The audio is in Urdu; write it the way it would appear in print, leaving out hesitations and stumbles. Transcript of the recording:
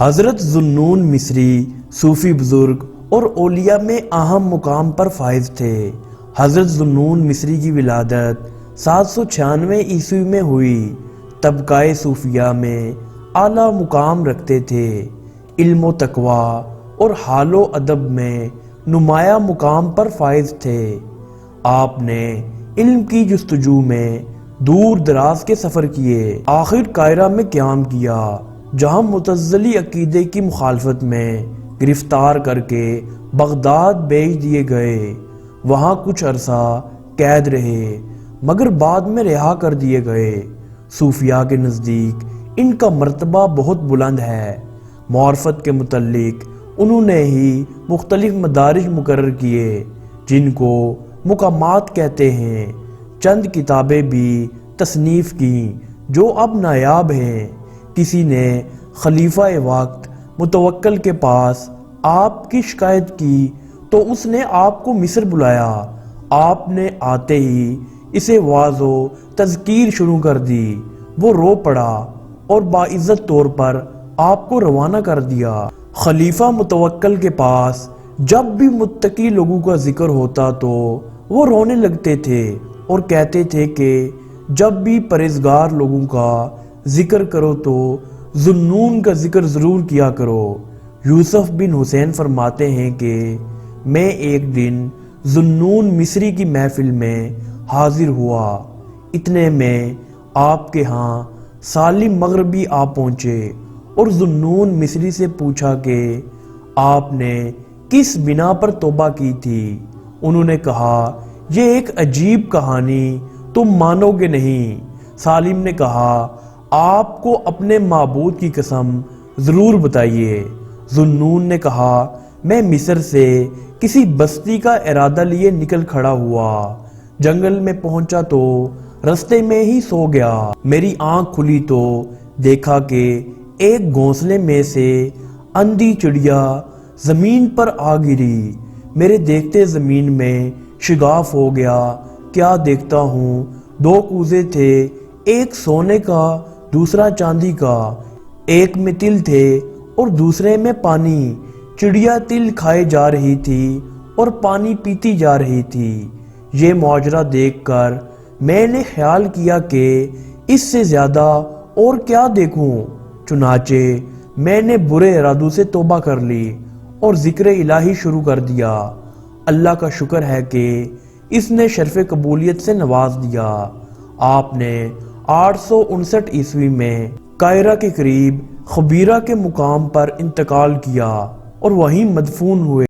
حضرت ذوالنون مصری صوفی بزرگ اور اولیاء میں اہم مقام پر فائز تھے۔ حضرت ذوالنون مصری کی ولادت 796 عیسوی میں ہوئی۔ طبقہ صوفیہ میں اعلیٰ مقام رکھتے تھے۔ علم و تقوی اور حال و ادب میں نمایاں مقام پر فائز تھے۔ آپ نے علم کی جستجو میں دور دراز کے سفر کیے، آخر قاہرہ میں قیام کیا، جہاں معتزلی عقیدے کی مخالفت میں گرفتار کر کے بغداد بھیج دیے گئے۔ وہاں کچھ عرصہ قید رہے مگر بعد میں رہا کر دیے گئے۔ صوفیاء کے نزدیک ان کا مرتبہ بہت بلند ہے۔ معرفت کے متعلق انہوں نے ہی مختلف مدارج مقرر کیے جن کو مقامات کہتے ہیں۔ چند کتابیں بھی تصنیف کی جو اب نایاب ہیں۔ کسی نے خلیفہ وقت متوکل کے پاس آپ کی شکایت کی تو اس نے آپ کو مصر بلایا۔ آپ نے آتے ہی اسے واعظ و تذکیر شروع کر دی۔ وہ رو پڑا اور باعزت طور پر آپ کو روانہ کر دیا۔ خلیفہ متوکل کے پاس جب بھی متقی لوگوں کا ذکر ہوتا تو وہ رونے لگتے تھے اور کہتے تھے کہ جب بھی پرہیزگار لوگوں کا ذکر کرو تو ذوالنون کا ذکر ضرور کیا کرو۔ یوسف بن حسین فرماتے ہیں کہ میں ایک دن ذوالنون مصری کی محفل میں حاضر ہوا، اتنے میں آپ کے ہاں سالم مغربی آ پہنچے اور ذوالنون مصری سے پوچھا کہ آپ نے کس بنا پر توبہ کی تھی؟ انہوں نے کہا یہ ایک عجیب کہانی، تم مانو گے نہیں۔ سالم نے کہا آپ کو اپنے معبود کی قسم ضرور بتائیے۔ ذوالنون نے کہا میں مصر سے کسی بستی کا ارادہ لیے نکل کھڑا ہوا، جنگل میں پہنچا تو رستے میں ہی سو گیا۔ میری آنکھ کھلی تو دیکھا کہ ایک گھونسلے میں سے اندھی چڑیا زمین پر آ گری۔ میرے دیکھتے زمین میں شگاف ہو گیا۔ کیا دیکھتا ہوں، دو کوزے تھے، ایک سونے کا دوسرا چاندی کا، ایک میں تل تھے اور دوسرے میں پانی۔ چڑیا تل کھائے جا رہی تھی اور پانی پیتی جا رہی تھی۔ یہ ماجرا دیکھ کر میں نے خیال کیا کہ اس سے زیادہ اور کیا دیکھوں، چنانچہ میں نے برے ارادوں سے توبہ کر لی اور ذکر الہی شروع کر دیا۔ اللہ کا شکر ہے کہ اس نے شرف قبولیت سے نواز دیا۔ آپ نے 859 عیسوی میں قاہرہ کے قریب خبیرہ کے مقام پر انتقال کیا اور وہیں مدفون ہوئے۔